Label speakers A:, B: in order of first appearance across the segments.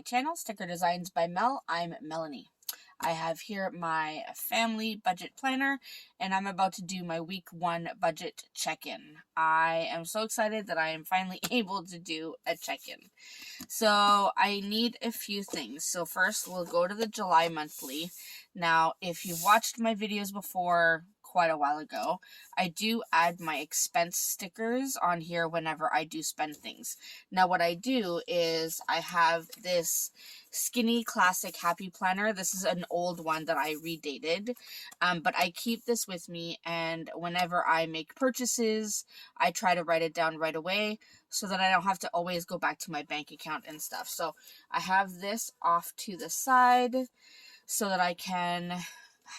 A: channel, Sticker Designs by Mel. I'm Melanie. I have here my family budget planner, and I'm about to do my week 1 budget check-in. I am so excited that I am finally able to do a check-in. So I need a few things. So first, we'll go to the July monthly. Now, if you've watched my videos before, quite a while ago, I do add my expense stickers on here whenever I do spend things. Now, what I do is I have this Skinny Classic Happy Planner. This is an old one that I redated, but I keep this with me, and whenever I make purchases, I try to write it down right away so that I don't have to always go back to my bank account and stuff. So I have this off to the side so that I can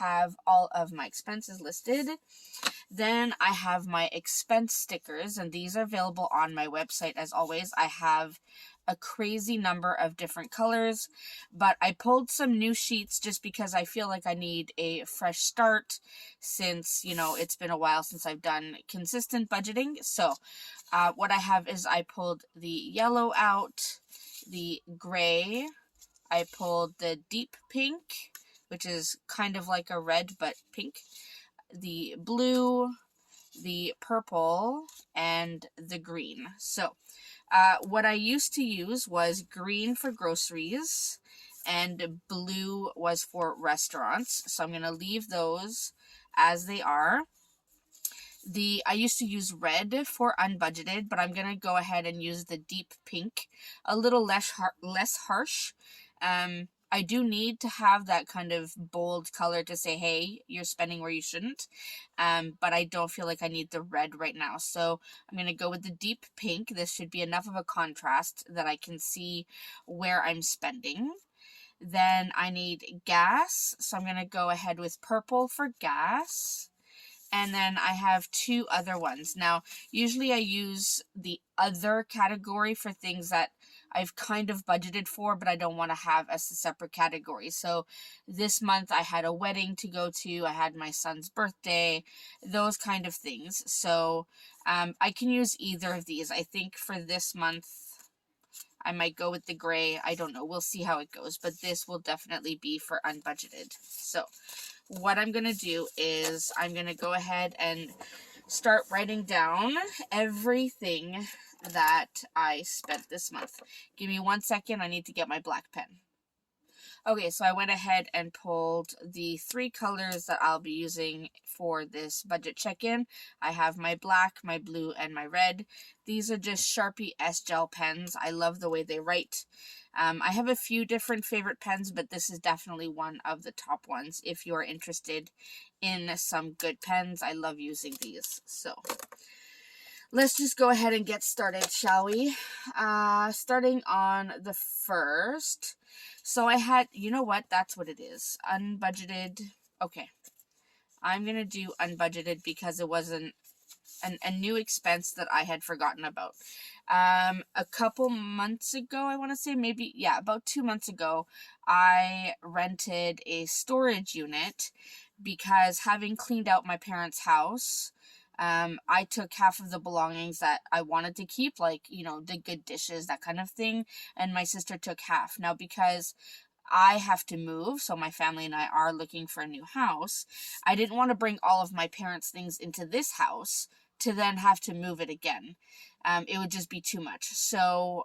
A: have all of my expenses listed. Then I have my expense stickers, and these are available on my website. As always, I have a crazy number of different colors, but I pulled some new sheets just because I feel like I need a fresh start since, it's been a while since I've done consistent budgeting. So what I have is I pulled the yellow out, the gray, I pulled the deep pink, which is kind of like a red but pink, the blue, the purple, and the green. So what I used to use was green for groceries and blue was for restaurants. So I'm going to leave those as they are. I used to use red for unbudgeted, but I'm going to go ahead and use the deep pink, a little less harsh. I do need to have that kind of bold color to say, hey, you're spending where you shouldn't. But I don't feel like I need the red right now. So I'm going to go with the deep pink. This should be enough of a contrast that I can see where I'm spending. Then I need gas. So I'm going to go ahead with purple for gas. And then I have 2 other ones. Now, usually I use the other category for things that I've kind of budgeted for, but I don't want to have as a separate category. So this month I had a wedding to go to. I had my son's birthday, those kind of things. So I can use either of these. I think for this month, I might go with the gray. I don't know. We'll see how it goes. But this will definitely be for unbudgeted. So what I'm going to do is I'm going to go ahead and start writing down everything that I spent this month. Give me 1 second. I need to get my black pen. Okay, so I went ahead and pulled the 3 colors that I'll be using for this budget check-in. I have my black, my blue, and my red. These are just Sharpie S-Gel pens. I love the way they write. I have a few different favorite pens, but this is definitely one of the top ones. If you are interested in some good pens, I love using these. So let's just go ahead and get started, shall we? Starting on the 1st. So I had, you know what? That's what it is. Unbudgeted. Okay. I'm going to do unbudgeted because it wasn't a new expense that I had forgotten about. A couple months ago, I want to say about 2 months ago, I rented a storage unit because having cleaned out my parents' house, I took half of the belongings that I wanted to keep, like, the good dishes, that kind of thing, and my sister took half. Now, because I have to move, so my family and I are looking for a new house, I didn't want to bring all of my parents' things into this house to then have to move it again. It would just be too much. So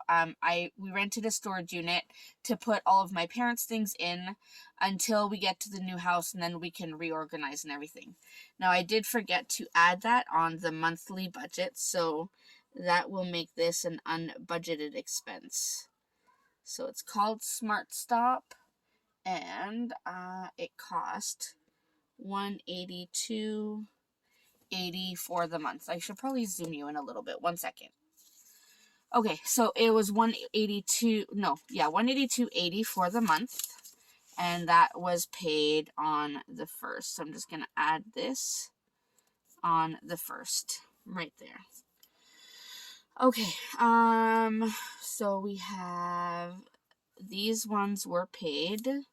A: we rented a storage unit to put all of my parents' things in until we get to the new house, and then we can reorganize and everything. Now, I did forget to add that on the monthly budget, so that will make this an unbudgeted expense. So it's called Smart Stop, and it cost $182.80 for the month. I should probably zoom you in a little bit. 1 second. Okay, so it was $182.80 for the month, and that was paid on the 1st. So I'm just going to add this on the 1st, right there. Okay, so we have, these ones were paid,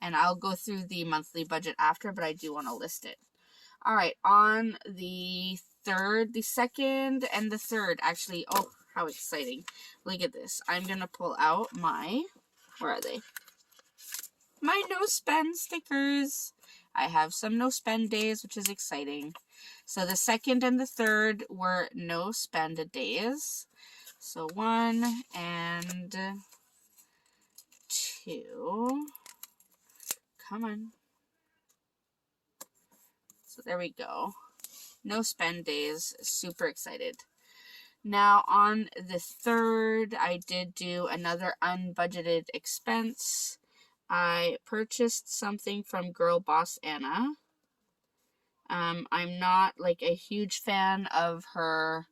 A: and I'll go through the monthly budget after, but I do want to list it. All right, on the 2nd and the 3rd, actually, How exciting. Look at this. I'm going to pull out my, where are they? My no spend stickers. I have some no spend days, which is exciting. So the 2nd and the 3rd were no spend days. So 1 and 2. Come on. So there we go. No spend days. Super excited. Now on the 3rd, I did do another unbudgeted expense. I purchased something from Girl Boss Anna. I'm not like a huge fan of her,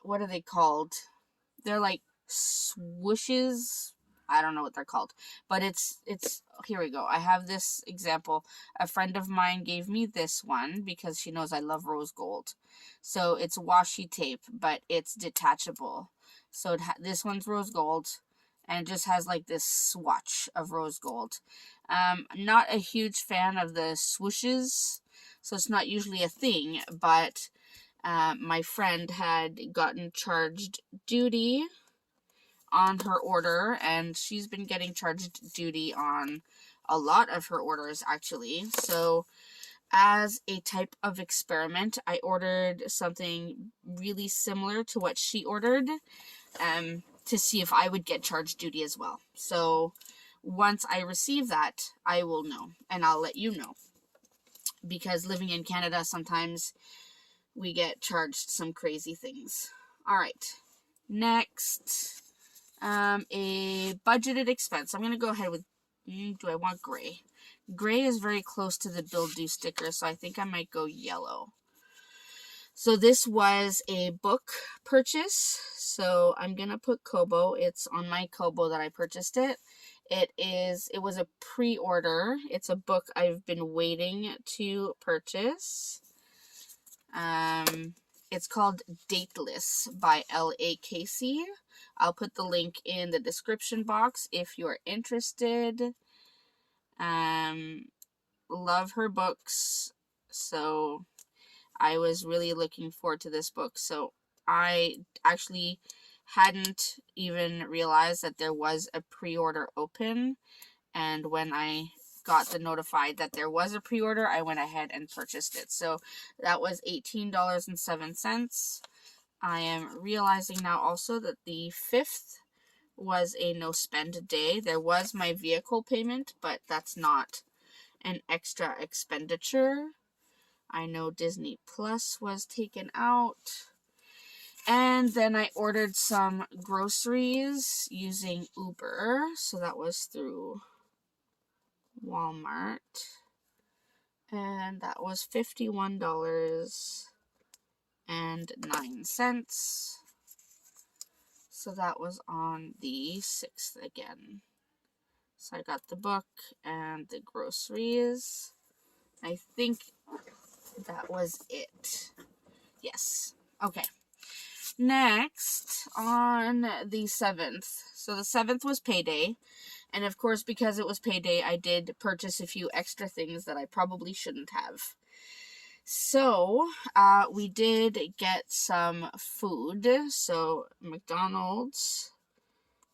A: what are they called? They're like swooshes. I don't know what they're called, but it's, here we go. I have this example. A friend of mine gave me this one because she knows I love rose gold. So it's washi tape, but it's detachable. So this one's rose gold, and it just has like this swatch of rose gold. Not a huge fan of the swooshes, so it's not usually a thing, but my friend had gotten charged duty on her order, and she's been getting charged duty on a lot of her orders actually. So as a type of experiment, I ordered something really similar to what she ordered to see if I would get charged duty as well. So once I receive that, I will know, and I'll let you know, because living in Canada, sometimes we get charged some crazy things. All right, next, a budgeted expense. I'm going to go ahead with, do I want gray? Gray is very close to the bill due sticker, so I think I might go yellow. So this was a book purchase, so I'm going to put Kobo. It's on my Kobo that I purchased it. It was a pre-order. It's a book I've been waiting to purchase. It's called Dateless by L.A. Casey. I'll put the link in the description box if you're interested. Love her books, so I was really looking forward to this book. So I actually hadn't even realized that there was a pre-order open, and when I got the notified that there was a pre-order, I went ahead and purchased it. So that was $18.07. I am realizing now also that the 5th was a no spend day. There was my vehicle payment, but that's not an extra expenditure. I know Disney Plus was taken out. And then I ordered some groceries using Uber. So that was through Walmart. And that was $51.09. So that was on the 6th again. So I got the book and the groceries. I think that was it. Yes. Okay. Next, on the 7th. So the 7th was payday. And of course, because it was payday, I did purchase a few extra things that I probably shouldn't have. So, we did get some food. So, McDonald's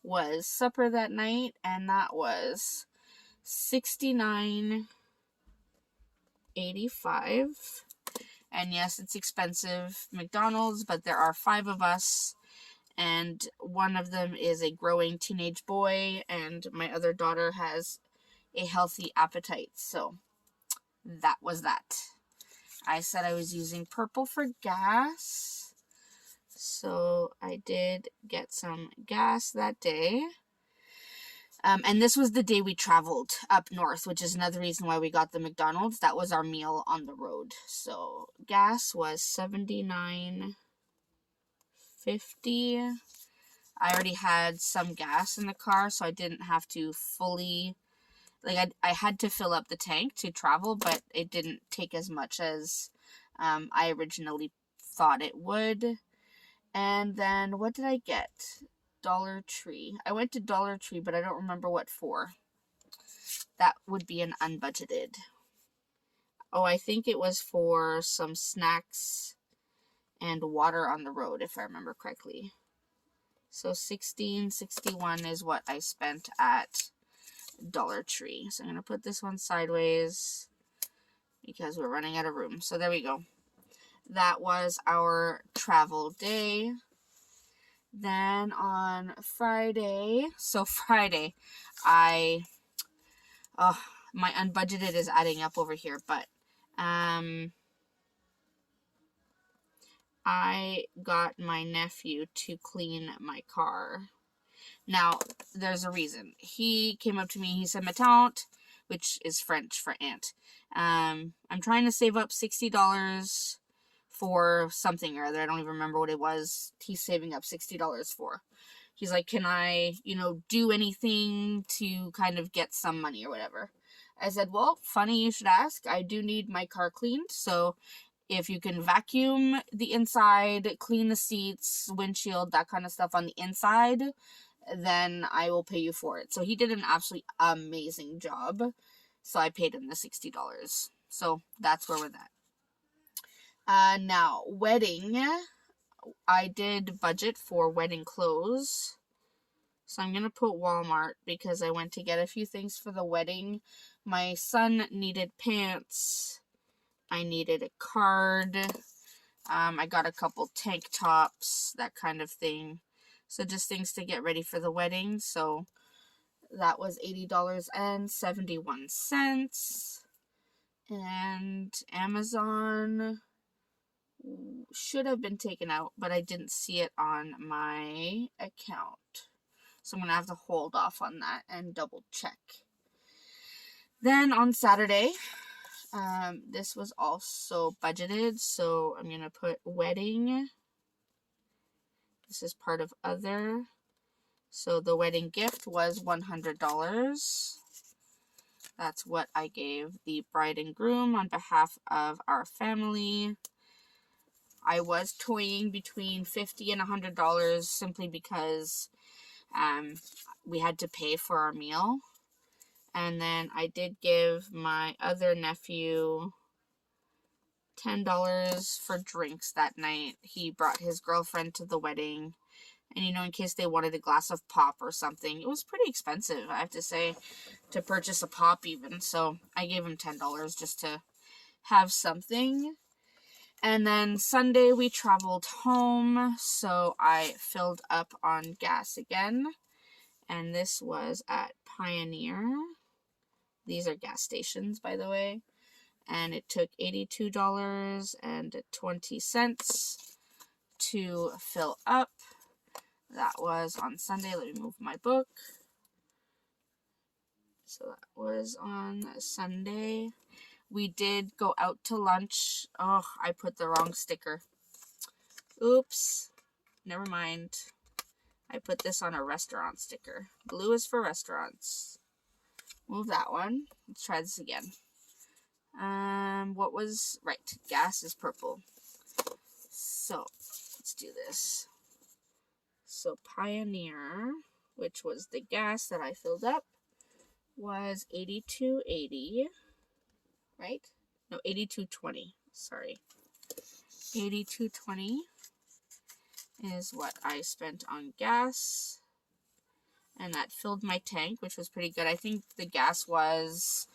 A: was supper that night, and that was $69.85. And yes, it's expensive, McDonald's, but there are 5 of us, and one of them is a growing teenage boy, and my other daughter has a healthy appetite. So that was that. I said I was using purple for gas, so I did get some gas that day. And this was the day we traveled up north, which is another reason why we got the McDonald's. That was our meal on the road. So gas was $79.50. I already had some gas in the car, so I didn't have to fully, like, I had to fill up the tank to travel, but it didn't take as much as I originally thought it would. And then what did I get? Dollar Tree. I went to Dollar Tree, but I don't remember what for. That would be an unbudgeted. Oh, I think it was for some snacks and water on the road, if I remember correctly. So $16.61 is what I spent at Dollar Tree. So I'm going to put this one sideways because we're running out of room. So there we go. That was our travel day. Then on Friday, my unbudgeted is adding up over here, but I got my nephew to clean my car. Now, there's a reason. He came up to me, he said, "Ma tante," which is French for aunt. I'm trying to save up $60 for something or other. I don't even remember what it was. He's saving up $60 for. He's like, "Can I, do anything to kind of get some money or whatever?" I said, "Well, funny you should ask. I do need my car cleaned, so if you can vacuum the inside, clean the seats, windshield, that kind of stuff on the inside, then I will pay you for it." So he did an absolutely amazing job. So I paid him the $60. So that's where we're at. Now, wedding. I did budget for wedding clothes. So I'm going to put Walmart because I went to get a few things for the wedding. My son needed pants. I needed a card. I got a couple tank tops, that kind of thing. So just things to get ready for the wedding. So that was $80.71. And Amazon should have been taken out, but I didn't see it on my account. So I'm going to have to hold off on that and double check. Then on Saturday, this was also budgeted, so I'm going to put wedding. This is part of other. So the wedding gift was $100. That's what I gave the bride and groom on behalf of our family. I was toying between $50 and $100 simply because we had to pay for our meal. And then I did give my other nephew $10 for drinks that night. He brought his girlfriend to the wedding. And, in case they wanted a glass of pop or something. It was pretty expensive, I have to say, to purchase a pop even. So I gave him $10 just to have something. And then Sunday we traveled home, so I filled up on gas again. And this was at Pioneer. These are gas stations, by the way. And it took $82.20 to fill up. That was on Sunday. Let me move my book. So that was on Sunday. We did go out to lunch. Oh, I put the wrong sticker. Oops. Never mind. I put this on a restaurant sticker. Blue is for restaurants. Move that one. Let's try this again. What was... Right. Gas is purple. So, let's do this. So, Pioneer, which was the gas that I filled up, was $82.80. Right? No, $82.20. Sorry. $82.20 is what I spent on gas. And that filled my tank, which was pretty good. I think the gas was...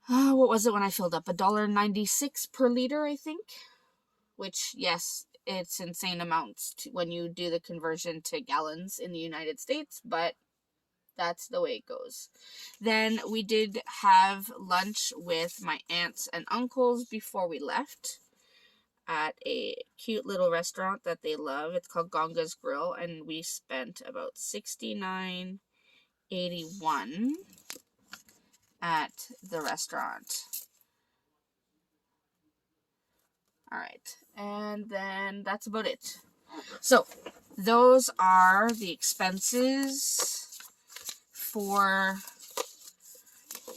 A: what was it when I filled up? $1.96 per liter, I think. Which, yes, it's insane amounts when you do the conversion to gallons in the United States, but that's the way it goes. Then we did have lunch with my aunts and uncles before we left at a cute little restaurant that they love. It's called Gonga's Grill, and we spent about $69.81 at the restaurant. Alright, and then that's about it. So, those are the expenses for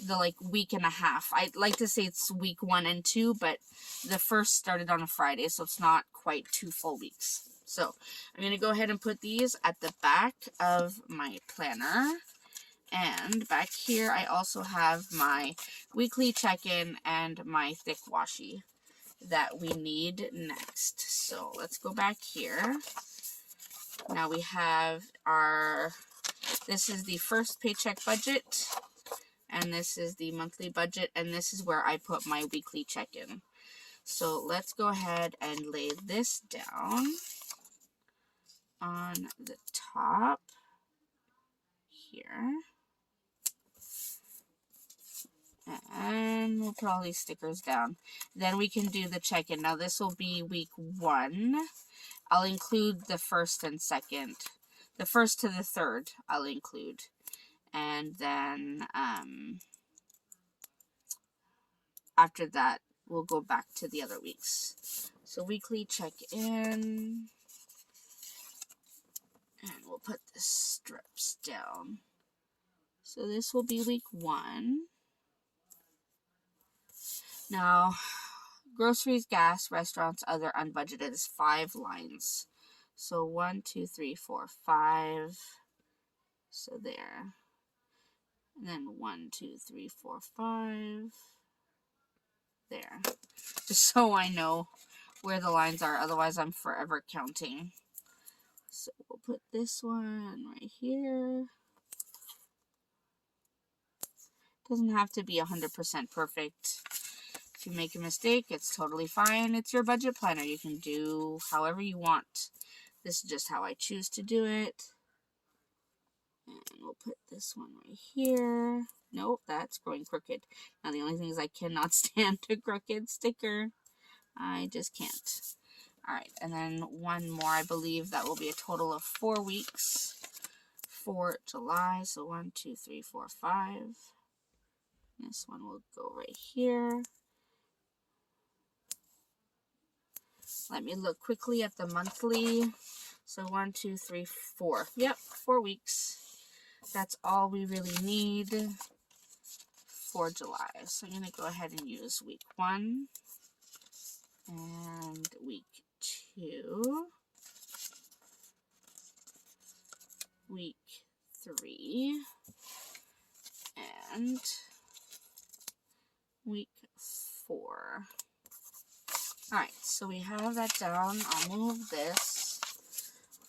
A: the week and a half. I'd like to say it's week 1 and 2, but the first started on a Friday, so it's not quite 2 full weeks. So, I'm going to go ahead and put these at the back of my planner. And back here, I also have my weekly check-in and my thick washi that we need next. So let's go back here. Now we have this is the first paycheck budget, and this is the monthly budget, and this is where I put my weekly check-in. So let's go ahead and lay this down on the top here. And we'll put all these stickers down. Then we can do the check-in. Now this will be week 1. I'll include the first and second. The first to the third I'll include. And then after that, we'll go back to the other weeks. So weekly check-in. And we'll put the strips down. So this will be week 1. Now, groceries, gas, restaurants, other unbudgeted is 5 lines. So 1, 2, 3, 4, 5. So there. And then 1, 2, 3, 4, 5. There. Just so I know where the lines are. Otherwise, I'm forever counting. So we'll put this one right here. Doesn't have to be 100% perfect. If you make a mistake, it's totally fine. It's your budget planner. You can do however you want. This is just how I choose to do it. And we'll put this one right here. Nope, that's going crooked. Now the only thing is I cannot stand a crooked sticker. I just can't. Alright, and then one more. I believe that will be a total of 4 weeks for July. So 1, 2, 3, 4, 5. This one will go right here. Let me look quickly at the monthly. So 1, 2, 3, 4. Yep, 4 weeks. That's all we really need for July. So I'm going to go ahead and use week 1 and week 2, week 3, and week 4. Alright, so we have that down. I'll move this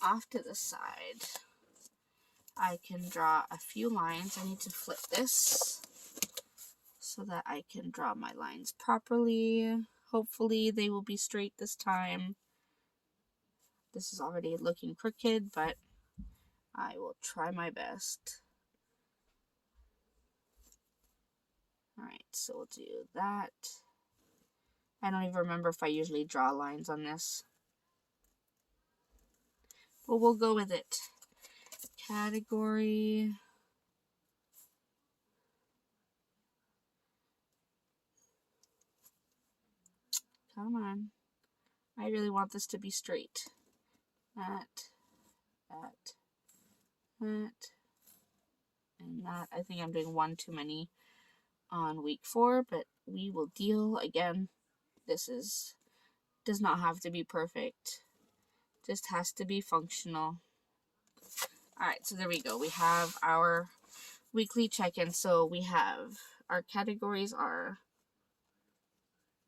A: off to the side. I can draw a few lines. I need to flip this so that I can draw my lines properly. Hopefully they will be straight this time. This is already looking crooked, but I will try my best. Alright, so we'll do that. I don't even remember if I usually draw lines on this. But we'll go with it. Category. Come on. I really want this to be straight. That, and that. I think I'm doing one too many on week 4, but we will deal. Again, this does not have to be perfect. Just has to be functional. Alright, so there we go. We have our weekly check-in. So we have, our categories are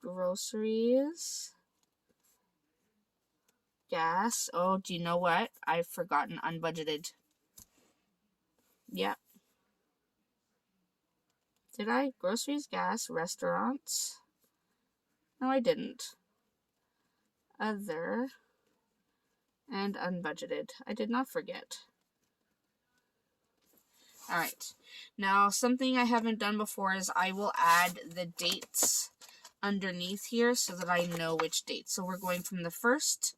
A: groceries, gas. Oh, do you know what? I've forgotten unbudgeted. Yep. Did I? Groceries, gas, restaurants. No, I didn't. Other and unbudgeted. I did not forget. Alright. Now, something I haven't done before is I will add the dates underneath here so that I know which date. So we're going from the 1st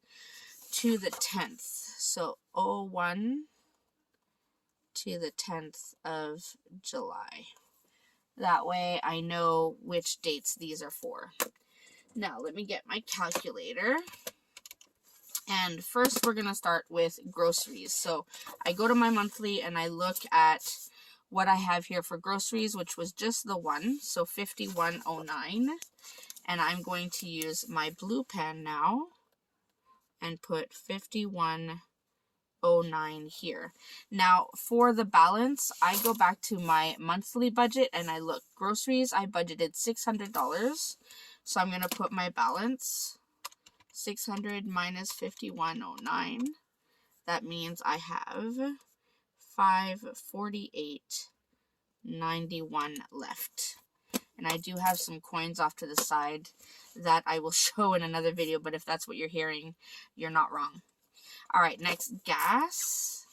A: to the 10th. So 01 to the 10th of July. That way I know which dates these are for. Now, let me get my calculator. And first, we're going to start with groceries. So I go to my monthly and I look at what I have here for groceries, which was just the one. So $51.09. And I'm going to use my blue pen now and put $51.09 here. Now, for the balance, I go back to my monthly budget and I look. Groceries, I budgeted $600. So I'm going to put my balance, 600 minus 51.09. that means I have $548.91 left. And I do have some coins off to the side that I will show in another video, but if that's what you're hearing, you're not wrong. All right, next, gas.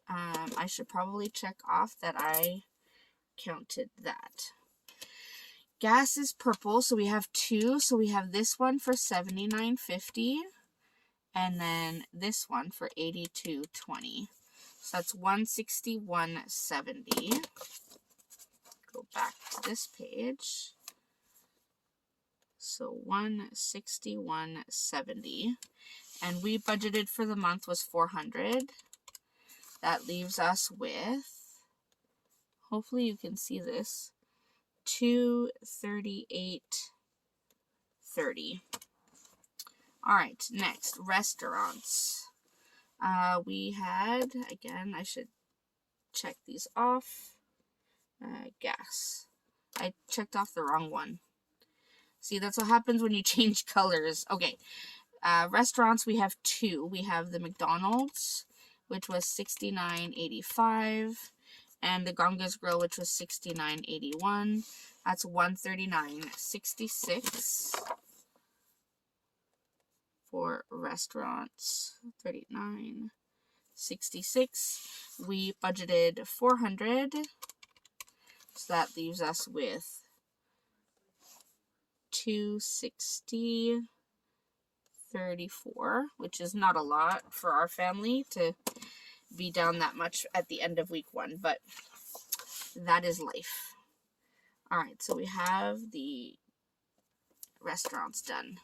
A: I should probably check off that I counted that. Gas is purple, so we have two. So we have this one for $79.50, and then this one for $82.20. So that's $161.70. Go back to this page. So $161.70, and we budgeted for the month was $400. That leaves us with, hopefully you can see this, $238.30. All right, next, restaurants. We had, again, I should check these off. Gas. I checked off the wrong one. See, that's what happens when you change colors. Okay, restaurants, we have two. We have the McDonald's, which was $69.85, and the Gonga's Grill, which was $69.81. That's $139.66 for restaurants. $39.66. We budgeted $400, so that leaves us with $260.34, which is not a lot for our family to be down that much at the end of week one, but that is life. All right, so we have the restaurants done.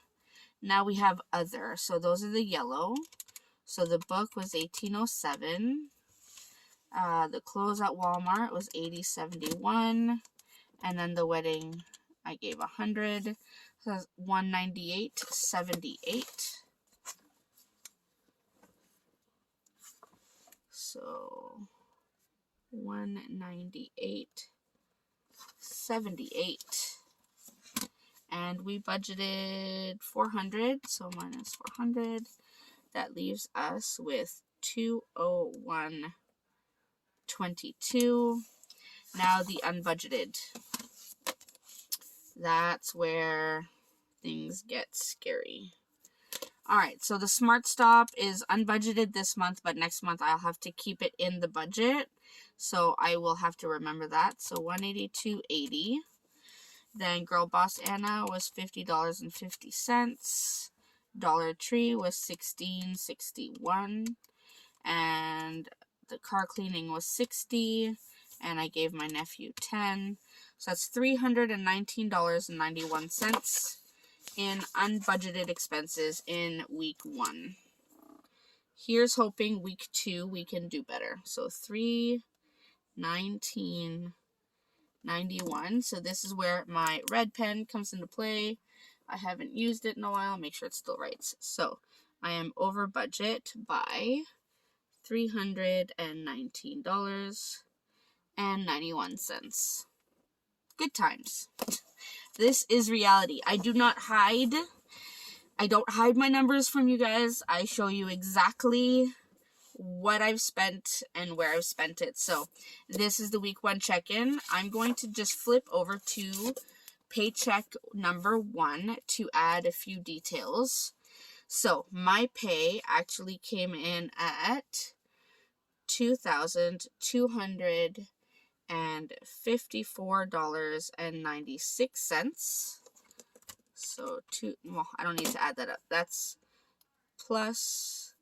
A: Now we have other. So those are the yellow. So the book was $18.07. The clothes at Walmart was $80.71, and then the wedding I gave $100. So that's $198.78. So $198.78. And we budgeted $400, so minus $400. That leaves us with $201.22. Now the unbudgeted. That's where things get scary. All right, so the Smart Stop is unbudgeted this month, but next month I'll have to keep it in the budget. So I will have to remember that. So $182.80. Then Girl Boss Anna was $50.50. Dollar Tree was $16.61. And the car cleaning was $60. And I gave my nephew $10. So that's $319.91 in unbudgeted expenses in week one. Here's hoping week two we can do better. So $319.91. So this is where my red pen comes into play. I haven't used it in a while. Make sure it still writes. So I am over budget by $319.91. Good times. This is reality. I don't hide my numbers from you guys. I show you exactly what I've spent and where I've spent it. So this is the week one check-in. I'm going to just flip over to Paycheck Number One to add a few details. So my pay actually came in at $2,254.96. So I don't need to add that up. That's plus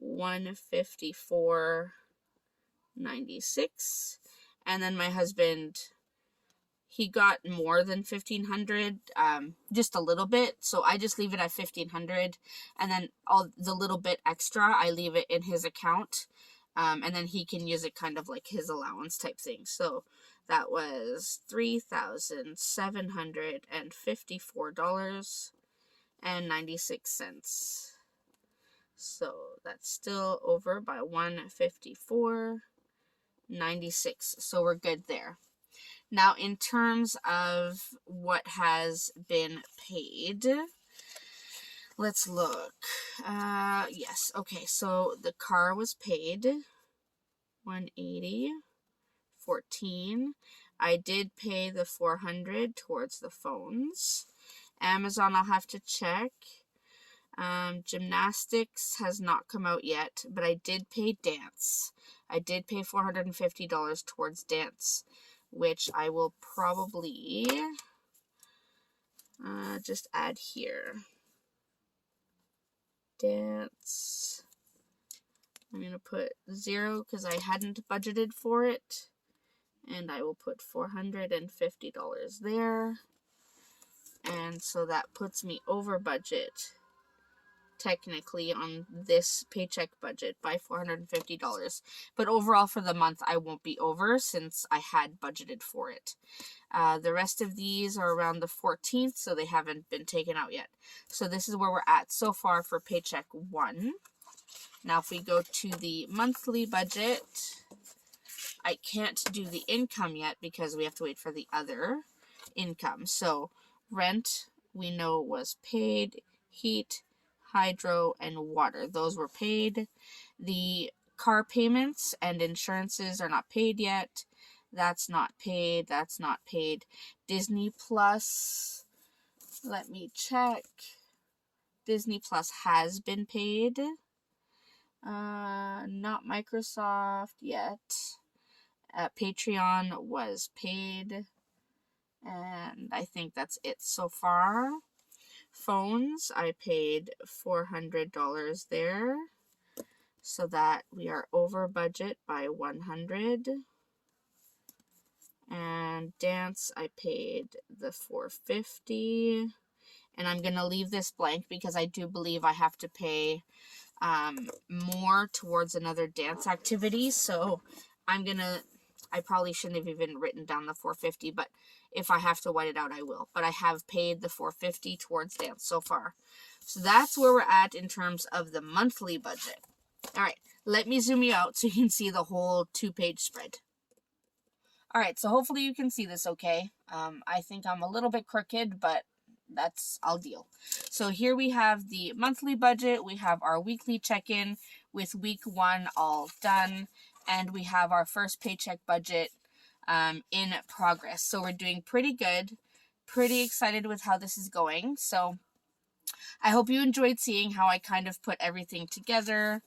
A: $154.96. And then my husband, he got more than $1,500, just a little bit. So I just leave it at $1,500, and then all the little bit extra, I leave it in his account. And then he can use it kind of like his allowance type thing. So that was $3,754.96. So that's still over by $154.96. So we're good there. Now, in terms of what has been paid, Let's look. Yes. Okay, so the car was paid $180, $14. I did pay the $400 towards the phones. Amazon, I'll have to check. Gymnastics has not come out yet, but I did pay dance. I did pay $450 towards dance, which I will probably just add here. Dance. I'm going to put 0 because I hadn't budgeted for it. And I will put $450 there. And so that puts me over budget, technically, on this paycheck budget by $450. But overall for the month, I won't be over since I had budgeted for it. The rest of these are around the 14th, so they haven't been taken out yet. So this is where we're at so far for paycheck 1. Now if we go to the monthly budget, I can't do the income yet because we have to wait for the other income. So rent, we know, was paid. Heat, hydro, and water, those were paid. The car payments and insurances are not paid yet. That's not paid. That's not paid. Disney Plus, let me check. Disney Plus has been paid. Not Microsoft yet. Patreon was paid. And I think that's it so far. Phones, I paid $400 there, so that we are over budget by $100. And dance, I paid the $450. And I'm going to leave this blank because I do believe I have to pay more towards another dance activity. So I probably shouldn't have even written down the $450, but if I have to white it out, I will. But I have paid the $450 towards dance so far. So that's where we're at in terms of the monthly budget. All right, let me zoom you out so you can see the whole 2-page spread. All right, so hopefully you can see this okay. I think I'm a little bit crooked, but I'll deal. So here we have the monthly budget. We have our weekly check-in with week 1 all done. And we have our first paycheck budget in progress. So we're doing pretty good. Pretty excited with how this is going. So I hope you enjoyed seeing how I kind of put everything together.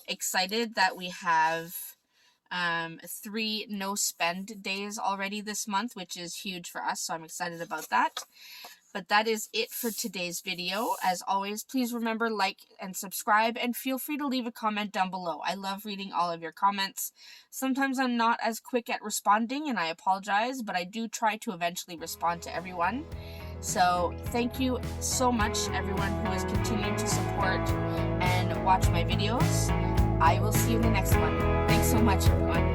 A: Excited that we have 3 no spend days already this month, which is huge for us. So I'm excited about that. But that is it for today's video. As always, please remember, like and subscribe, and feel free to leave a comment down below. I love reading all of your comments. Sometimes I'm not as quick at responding, and I apologize, but I do try to eventually respond to everyone. So thank you so much, everyone who has continued to support and watch my videos. I will see you in the next one. Thanks so much, everyone.